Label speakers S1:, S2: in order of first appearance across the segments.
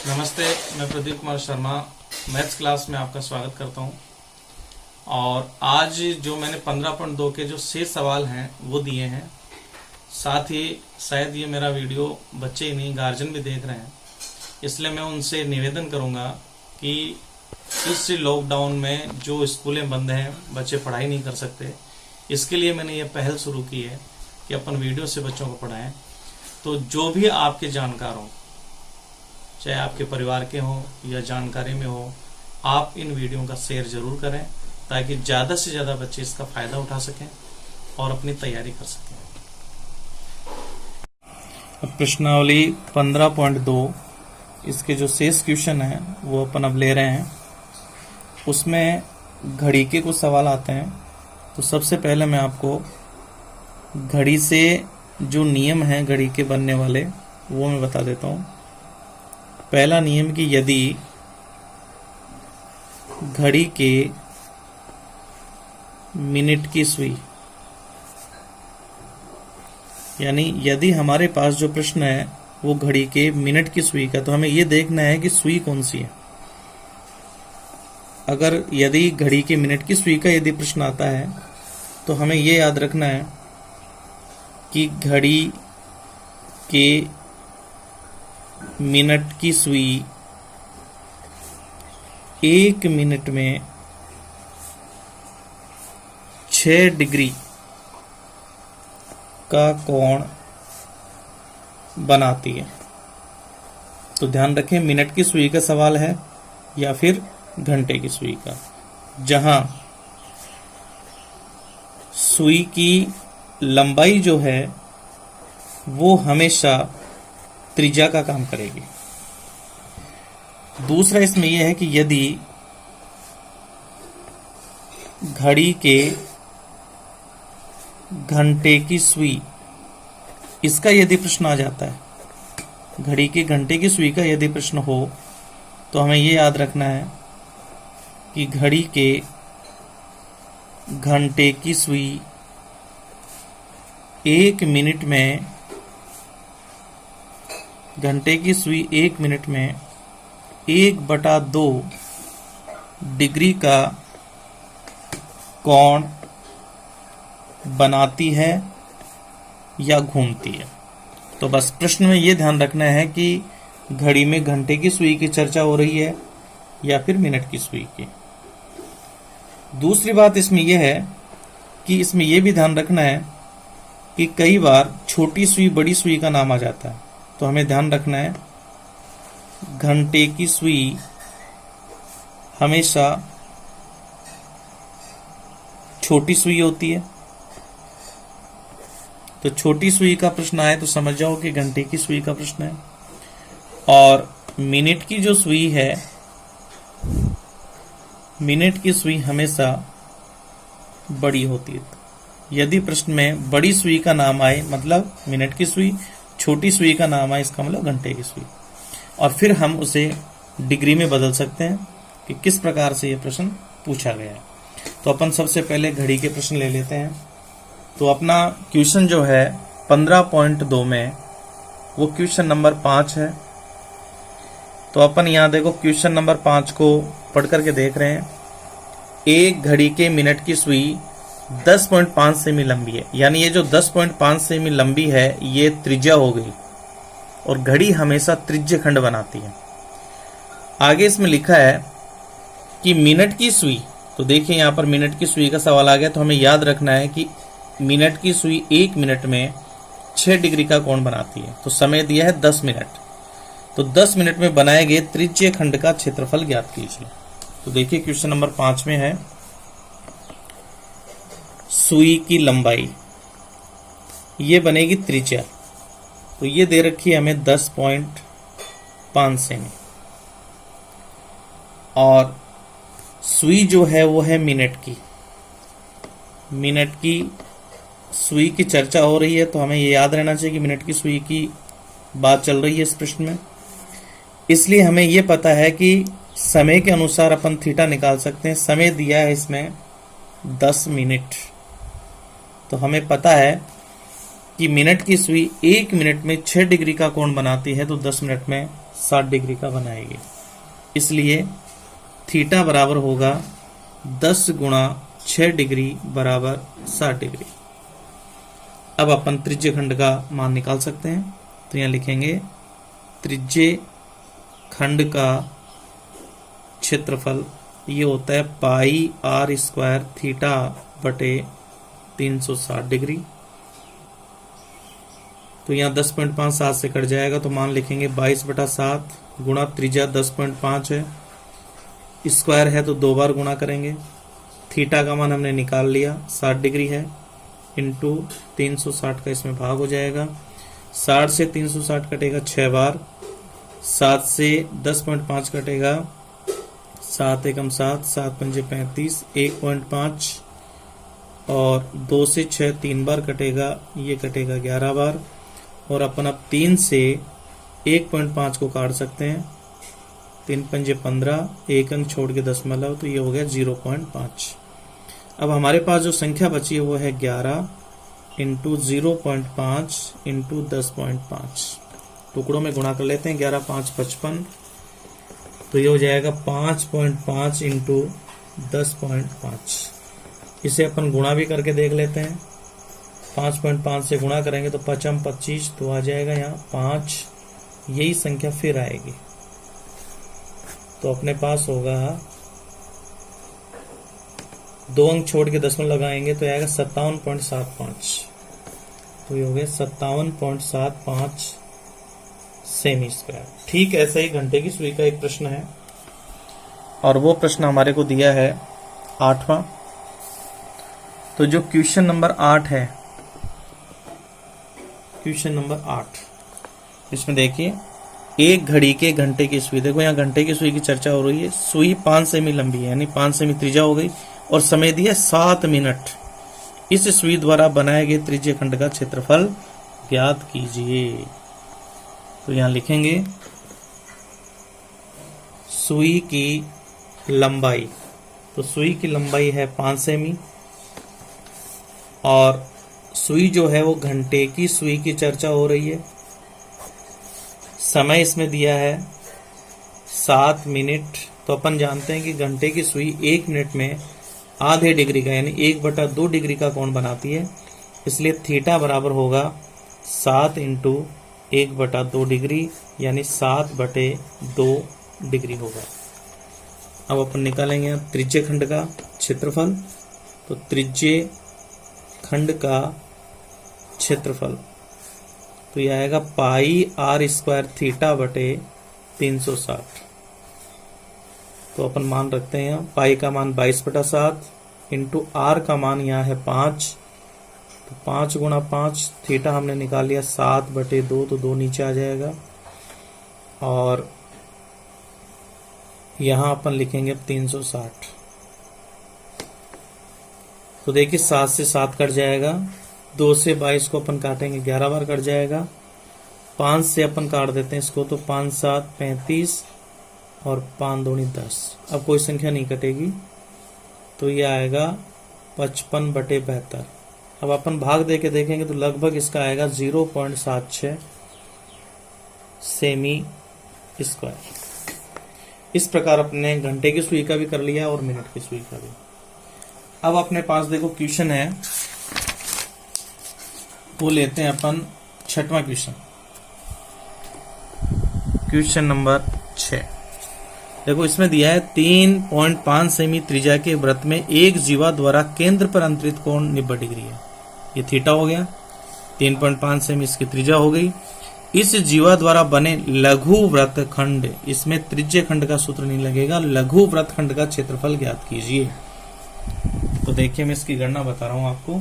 S1: नमस्ते, मैं Pradeep Kumar Sharma maths class में आपका स्वागत करता हूं। और आज जो मैंने 15.2 के जो शेष सवाल हैं वो दिए हैं, साथ ही शायद ये मेरा वीडियो बच्चे ही नहीं गार्जियन भी देख रहे हैं, इसलिए मैं उनसे निवेदन करूंगा कि इस लॉकडाउन में जो स्कूलें बंद हैं, बच्चे पढ़ाई नहीं कर सकते, इसके लिए मैंने ये पहल शुरू की है कि अपन वीडियो से बच्चों को पढ़ाएं। तो जो भी आपके जानकार हों, चाहे आपके परिवार के हों या जानकारी में हो, आप इन वीडियो का शेयर जरूर करें ताकि ज़्यादा से ज़्यादा बच्चे इसका फ़ायदा उठा सकें और अपनी तैयारी कर सकें। अब प्रश्नावली 15.2 इसके जो शेष क्वेश्चन है वो अपन अब ले रहे हैं। उसमें घड़ी के कुछ सवाल आते हैं। तो सबसे पहले मैं आपको घड़ी से जो नियम है घड़ी के बनने वाले वो मैं बता देता हूँ। पहला नियम कि यदि घड़ी के मिनट की सुई, यानी यदि हमारे पास जो प्रश्न है वो घड़ी के मिनट की सुई का, तो हमें ये देखना है कि सुई कौन सी है। अगर यदि घड़ी के मिनट की सुई का यदि प्रश्न आता है तो हमें ये याद रखना है कि घड़ी के मिनट की सुई 1 मिनट में 6 डिग्री का कोण बनाती है। तो ध्यान रखें, मिनट की सुई का सवाल है या फिर घंटे की सुई का, जहां सुई की लंबाई जो है वो हमेशा त्रिज्या का काम करेगी। दूसरा इसमें यह है कि यदि घड़ी के घंटे की सुई, इसका यदि प्रश्न आ जाता है, घड़ी के घंटे की सुई का यदि प्रश्न हो, तो हमें यह याद रखना है कि घड़ी के घंटे की सुई 1 मिनट में, घंटे की सुई 1 मिनट में 1/2 डिग्री का कोण बनाती है या घूमती है। तो बस प्रश्न में यह ध्यान रखना है कि घड़ी में घंटे की सुई की चर्चा हो रही है या फिर मिनट की सुई की। दूसरी बात इसमें यह है कि इसमें यह भी ध्यान रखना है कि कई बार छोटी सुई बड़ी सुई का नाम आ जाता है। तो हमें ध्यान रखना है घंटे की सुई हमेशा छोटी सुई होती है। तो छोटी सुई का प्रश्न आए तो समझ जाओ कि घंटे की सुई का प्रश्न है। और मिनट की जो सुई है, मिनट की सुई हमेशा बड़ी होती है। यदि प्रश्न में बड़ी सुई का नाम आए मतलब मिनट की सुई, छोटी सुई का नाम आए इसका मतलब घंटे की सुई, और फिर हम उसे डिग्री में बदल सकते हैं कि किस प्रकार से यह प्रश्न पूछा गया है। तो अपन सबसे पहले घड़ी के प्रश्न ले लेते हैं। तो अपना क्वेश्चन जो है 15.2 में वो क्वेश्चन नंबर 5 है। तो अपन यहां देखो क्वेश्चन नंबर 5 को पढ़ करके देख रहे हैं। एक घड़ी के मिनट की सुई 10.5 सेमी लंबी है, यानी ये जो 10.5 सेमी लंबी है ये त्रिज्या हो गई, और घड़ी हमेशा त्रिज्य खंड बनाती है। आगे इसमें लिखा है कि मिनट की सुई, तो देखिए यहां पर मिनट की सुई का सवाल आ गया। तो हमें याद रखना है कि मिनट की सुई 1 मिनट में 6 डिग्री का कोण बनाती है। तो समय दिया है 10 मिनट। तो 10 मिनट में बनाए गए त्रिज्य खंड का क्षेत्रफल ज्ञात कीजिए। तो देखिए क्वेश्चन नंबर 5 में है सुई की लंबाई, ये बनेगी त्रिज्या। तो ये दे रखी है हमें 10.5 सेमी, और सुई जो है वो है मिनट की। मिनट की सुई की चर्चा हो रही है, तो हमें ये याद रहना चाहिए कि मिनट की सुई की बात चल रही है इस प्रश्न में। इसलिए हमें ये पता है कि समय के अनुसार अपन थीटा निकाल सकते हैं। समय दिया है इसमें 10 मिनट। तो हमें पता है कि मिनट की सुई 1 मिनट में 6 डिग्री का कोण बनाती है, तो 10 मिनट में 60 डिग्री का बनाएगी। इसलिए थीटा बराबर होगा 10 गुणा 6 डिग्री बराबर 60 डिग्री। अब अपन त्रिज्य खंड का मान निकाल सकते हैं। तो यहां लिखेंगे त्रिज्य खंड का क्षेत्रफल ये होता है पाई आर स्क्वायर थीटा बटे 360 डिग्री। तो यहाँ 10.5 7 से कट जाएगा, तो मान लिखेंगे 22/7 गुणा त्रिज्या 10.5 है, स्क्वायर है तो 2 बार गुणा करेंगे। थीटा का मान हमने निकाल लिया 60 डिग्री है, इंटू 360 का इसमें भाग हो जाएगा। 60 से 360 कटेगा 6 बार, 7 से 10.5 कटेगा 7 एकम 7, 7 पंजे 35, 1.5 और 2 से 6 3 बार कटेगा, ये कटेगा 11 बार। और अपन अब 3 से 1.5 को काट सकते हैं, 3 पंजे 15, 1 अंक छोड़ के दशमलव, तो ये हो गया 0.5। अब हमारे पास जो संख्या बची है वो है 11 इंटू 0.5 इंटू 10.5। टुकड़ों में गुणा कर लेते हैं, 11 5 55, तो ये हो जाएगा 5.5 इंटू 10.5। इसे अपन गुणा भी करके देख लेते हैं। 5.5 से गुणा करेंगे तो 5 25, तो आ जाएगा यहाँ 5, यही संख्या फिर आएगी। तो अपने पास होगा 2 अंक छोड़ के दशमलव लगाएंगे तो आएगा 57.75। तो ये हो गया 57.75 सेमी स्क्वायर। ठीक ऐसा ही घंटे की सुई का एक प्रश्न है, और वो प्रश्न हमारे को दिया है 8वां। तो जो क्वेश्चन नंबर 8 है, क्वेश्चन नंबर 8, इसमें देखिए एक घड़ी के घंटे की सुई, देखो यहाँ घंटे की सुई की चर्चा हो रही है। सुई 5 सेमी लंबी है, यानी 5 सेमी त्रिज्या हो गई, और समय दिया 7 मिनट। इस सुई द्वारा बनाए गए त्रिज्य खंड का क्षेत्रफल ज्ञात कीजिए। तो यहां लिखेंगे सुई की लंबाई, तो सुई की लंबाई है 5 सेमी, और सुई जो है वो घंटे की सुई की चर्चा हो रही है। समय इसमें दिया है 7 मिनट। तो अपन जानते हैं कि घंटे की सुई 1 मिनट में आधे डिग्री का यानी 1/2 डिग्री का कोण बनाती है। इसलिए थीटा बराबर होगा 7 इंटू 1/2 डिग्री, यानी 7/2 डिग्री होगा। अब अपन निकालेंगे त्रिज्य खंड का क्षेत्रफल। तो त्रिज्य खंड का क्षेत्रफल तो यह आएगा पाई आर स्क्वायर थीटा बटे 360। तो अपन मान रखते हैं यहाँ पाई का मान 22/7 इंटू आर का मान यहाँ है 5, तो 5 गुणा 5, थीटा हमने निकाल लिया 7/2, तो 2 नीचे आ जाएगा। और यहाँ अपन लिखेंगे 360। तो देखिए 7 से 7 कट जाएगा, 2 से 22 को अपन काटेंगे 11 बार कट जाएगा। 5 से अपन काट देते हैं इसको, तो 5 7 35 और 5 दूनी 10। अब कोई संख्या नहीं कटेगी, तो ये आएगा 55/72। अब अपन भाग दे के देखेंगे तो लगभग इसका आएगा 0.76 सेमी स्क्वायर। इस प्रकार अपने घंटे की सुई का भी कर लिया और मिनट की सुई का भी। अब अपने पास देखो क्वेश्चन है, वो लेते हैं अपन 6वां क्वेश्चन, क्वेश्चन नंबर 6। देखो इसमें दिया है 3.5 सेमी त्रिज्या के वृत्त में एक जीवा द्वारा केंद्र पर अंतरित कोण 90 डिग्री है। ये थीटा हो गया, 3.5 सेमी इसकी त्रिज्या हो गई। इस जीवा द्वारा बने लघु वृत्त खंड, इसमें त्रिज्य खंड का सूत्र नहीं लगेगा, लघु वृत्त खंड का क्षेत्रफल ज्ञात कीजिए। तो देखिए मैं इसकी गणना बता रहा हूं आपको।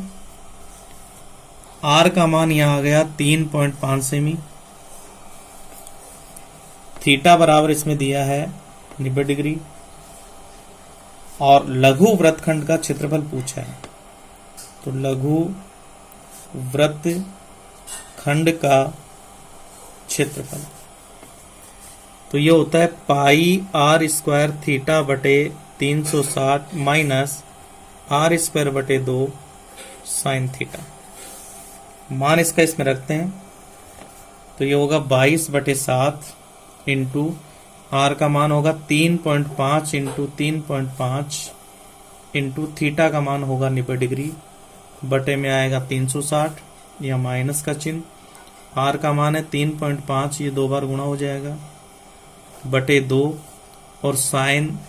S1: आर का मान यहां आ गया 3.5 सेमी, थीटा बराबर इसमें दिया है 90 डिग्री, और लघु वृत्तखंड का क्षेत्रफल पूछा है। तो लघु वृत्त खंड का क्षेत्रफल तो ये होता है पाई आर स्क्वायर थीटा बटे 360 माइनस आर स्क्वायर बटे 2 साइन थीटा। मान इसका इसमें रखते हैं, तो ये होगा 22/7 इंटू आर का मान होगा 3.5 इंटू 3.5 इंटू थीटा का मान होगा 90 डिग्री बटे में आएगा 360 या माइनस का चिन्ह। आर का मान है 3.5, ये 2 बार गुणा हो जाएगा बटे 2 और साइन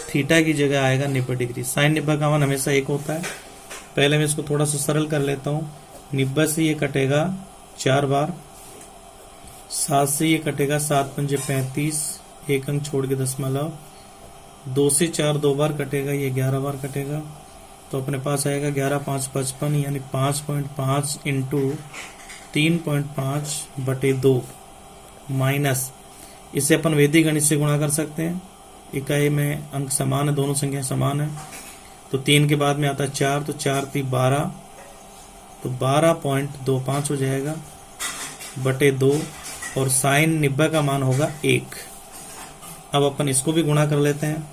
S1: थीटा की जगह आएगा 90 डिग्री। साइन 90 का मान हमेशा 1 होता है। पहले मैं इसको थोड़ा सा सरल कर लेता हूँ। 90 से ये कटेगा 4 बार, 7 से ये कटेगा 7 पंजे 35, 1 अंक छोड़ के दशमलव, 2 से 4 2 बार कटेगा, ये 11 बार कटेगा। तो अपने पास आएगा 11 5 55 यानी 5.5 इंटू 3.5 बटे 2 माइनस, इसे अपन वैदिक गणित से गुणा कर सकते हैं। इकाई में अंक समान है, दोनों संख्या समान है। तो 3 के बाद में आता है 4, तो 4 × 3 12, तो 12.25 हो जाएगा बटे 2 और साइन 90 का मान होगा 1। अब अपन इसको भी गुणा कर लेते हैं।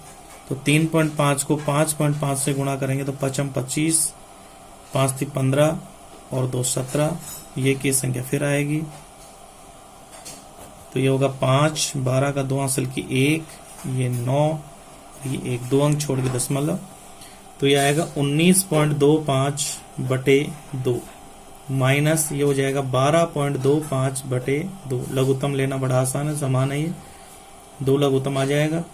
S1: तो 3.5 को 5.5 से गुणा करेंगे तो 5 × 25, 5 × 15 और 2 17, ये की संख्या फिर आएगी। तो ये होगा 5, 12 का 2 हासिल की 1, ये 9, ये 1 2 अंक छोड़ के दशमलव, तो ये आएगा 19.25 बटे 2 माइनस, ये हो जाएगा 12.25 बटे 2। लघुत्तम लेना बड़ा आसान है, समान है, ये 2 लघुत्तम आ जाएगा।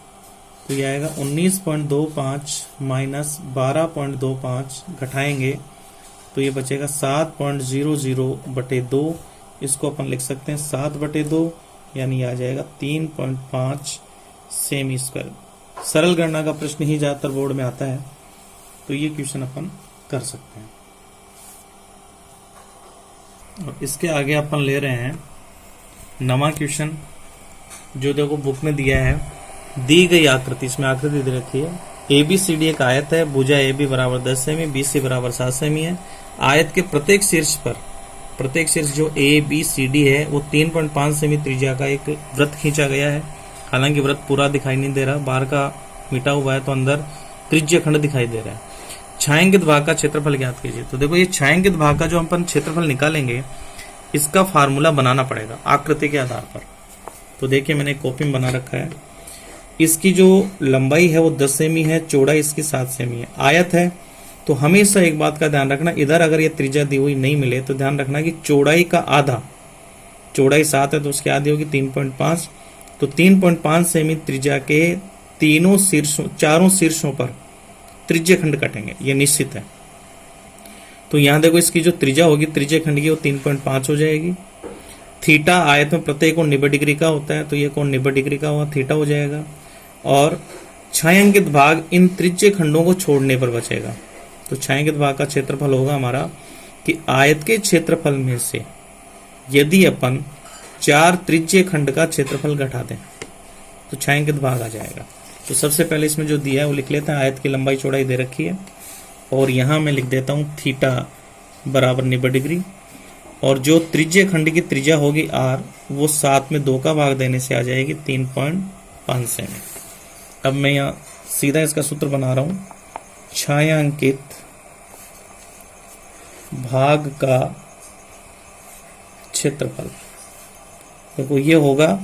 S1: तो ये आएगा 19.25 माइनस 12.25, घटाएंगे तो ये बचेगा 7.00 बटे 2। इसको अपन लिख सकते हैं 7 बटे 2, यानी आ जाएगा 3.5 सेमी स्क्वायर। सरल गणना का प्रश्न ही ज्यादातर बोर्ड में आता है, तो ये क्वेश्चन अपन कर सकते हैं। और इसके आगे अपन ले रहे हैं नवा क्वेश्चन, जो देखो बुक में दिया है। दी गई आकृति, इसमें आकृति दे रखी है। ABCD एक आयत है, भुजा AB बराबर 10 सेमी, BC बराबर 7 सेमी है। आयत के प्रत्येक शीर्ष पर, प्रत्येक शीर्ष जो ABCD है वो 3.5 सेमी त्रिज्या का एक वृत्त खींचा गया है। हालांकि वृत्त पूरा दिखाई नहीं दे रहा, बाहर का मिटा हुआ है, तो अंदर त्रिज्य खंड दिखाई दे रहा है। छायांकित भाग का क्षेत्रफल ज्ञात कीजिए। तो देखो ये छायांकित भाग का जो अपन क्षेत्रफल निकालेंगे, इसका फार्मूला बनाना पड़ेगा आकृति के आधार पर। तो देखिए मैंने कॉपी में बना रखा है। इसकी जो लंबाई है वो 10 सेमी है, चौड़ाई इसकी 7 सेमी है। आयत है तो हमेशा एक बात का ध्यान रखना, इधर अगर ये त्रिज्या दी हुई नहीं मिले तो ध्यान रखना कि चौड़ाई का आधा, चौड़ाई 7 है तो उसकी आधी होगी 3.5। तो 3.5 सेमी त्रिज्या के तीनों शीर्षों, चारों शीर्षों पर त्रिज्य खंड कटेंगे, ये निश्चित है। तो यहां देखो इसकी जो त्रिज्या होगी त्रिज्य खंड की वो 3.5 हो जाएगी। थीटा आयत में प्रत्येक कोण 90 डिग्री का होता है, तो ये कोण 90 डिग्री का हुआ, थीटा हो जाएगा। और छायांकित भाग इन त्रिज्य खंडों को छोड़ने पर बचेगा। तो छायांकित भाग का क्षेत्रफल होगा हमारा कि आयत के क्षेत्रफल में से यदि अपन 4 त्रिज्य खंड का क्षेत्रफल घटा दें तो छायांकित भाग आ जाएगा। तो सबसे पहले इसमें जो दिया है वो लिख लेते हैं। आयत की लंबाई चौड़ाई दे रखी है और यहां मैं लिख देता हूं थीटा बराबर 90 डिग्री, और जो त्रिज्य खंड की त्रिज्या होगी r, वो 7 में 2 का भाग देने से आ जाएगी 3.5 सेमी। अब मैं यहाँ सीधा इसका सूत्र बना रहा हूं। छायांकित भाग का क्षेत्रफल, देखो ये होगा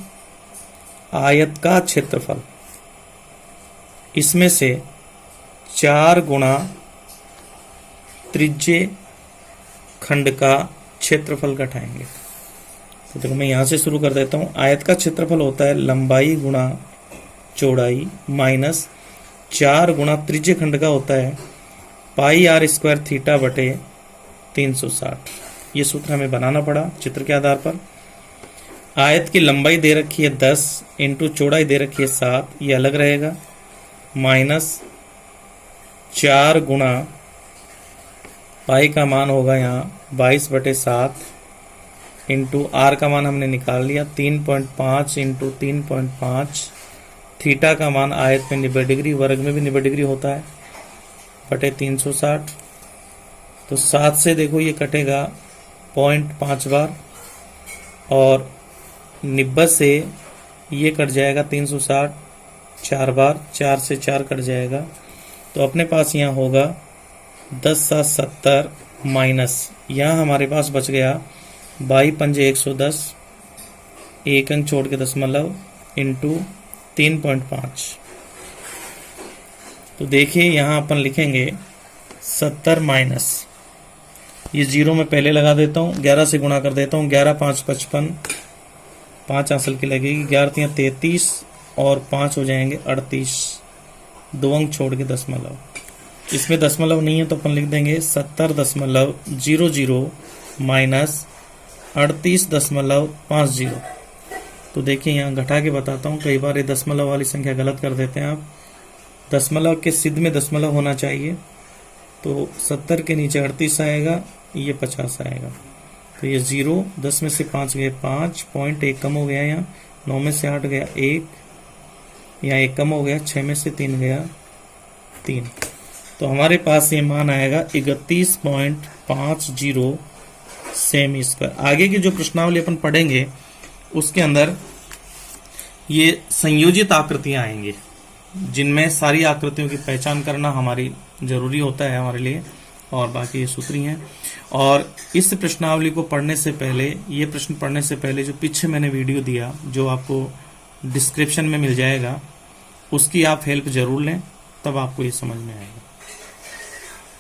S1: आयत का क्षेत्रफल, इसमें से 4 गुणा त्रिज्य खंड का क्षेत्रफल घटाएंगे। तो देखो मैं यहां से शुरू कर देता हूं। आयत का क्षेत्रफल होता है लंबाई गुणा चौड़ाई माइनस 4 गुणा त्रिज्य खंड का होता है πr² थीटा बटे 360। ये सूत्र हमें बनाना पड़ा चित्र के आधार पर। आयत की लंबाई दे रखी है 10 इंटू चौड़ाई दे रखी है 7, ये अलग रहेगा, माइनस 4 गुणा पाई का मान होगा यहाँ 22/7 इंटू आर का मान हमने निकाल लिया 3.5 इंटू 3.5, थीटा का मान आयत में 90 डिग्री, वर्ग में भी 90 डिग्री होता है, बटे 360। तो 7 से देखो ये कटेगा 0.5 बार, और 90 से ये कट जाएगा 360 4 बार, 4 से 4 कट जाएगा। तो अपने पास यहाँ होगा 10 × 70 माइनस, यहाँ हमारे पास बच गया 22 × 110, 1 अंक छोड़ के दशमलव, इंटू 3.5। तो देखिए यहाँ अपन लिखेंगे 70 माइनस, ये जीरो में पहले लगा देता हूँ, 11 से गुणा कर देता हूँ, 11 5 55, 5 आंसर की लगेगी, 11 3 33 और 5 हो जाएंगे 38, 2 अंक छोड़ के दशमलव। इसमें दशमलव नहीं है तो अपन लिख देंगे 70.00 माइनस 38.50। तो देखिए यहाँ घटा के बताता हूँ, कई बार ये दशमलव वाली संख्या गलत कर देते हैं आप। दशमलव के सिद्ध में दशमलव होना चाहिए, तो 70 के नीचे 38 आएगा, ये 50 आएगा। तो ये 0, 10 में से 5 गए 5, पॉइंट 1 कम हो गया, यहाँ 9 में से 8 गया 1, यहाँ 1 कम हो गया, 6 में से 3 गया 3। तो हमारे पास ये मान आएगा 31.50 सेमी स्क्वायर। आगे की जो प्रश्नावली अपन पढ़ेंगे उसके अंदर ये संयोजित आकृतियां आएंगी, जिनमें सारी आकृतियों की पहचान करना हमारी जरूरी होता है हमारे लिए, और बाकी ये सूत्री हैं। और इस प्रश्नावली को पढ़ने से पहले, ये प्रश्न पढ़ने से पहले जो पीछे मैंने वीडियो दिया, जो आपको डिस्क्रिप्शन में मिल जाएगा, उसकी आप हेल्प जरूर लें, तब आपको ये समझ में आएगा।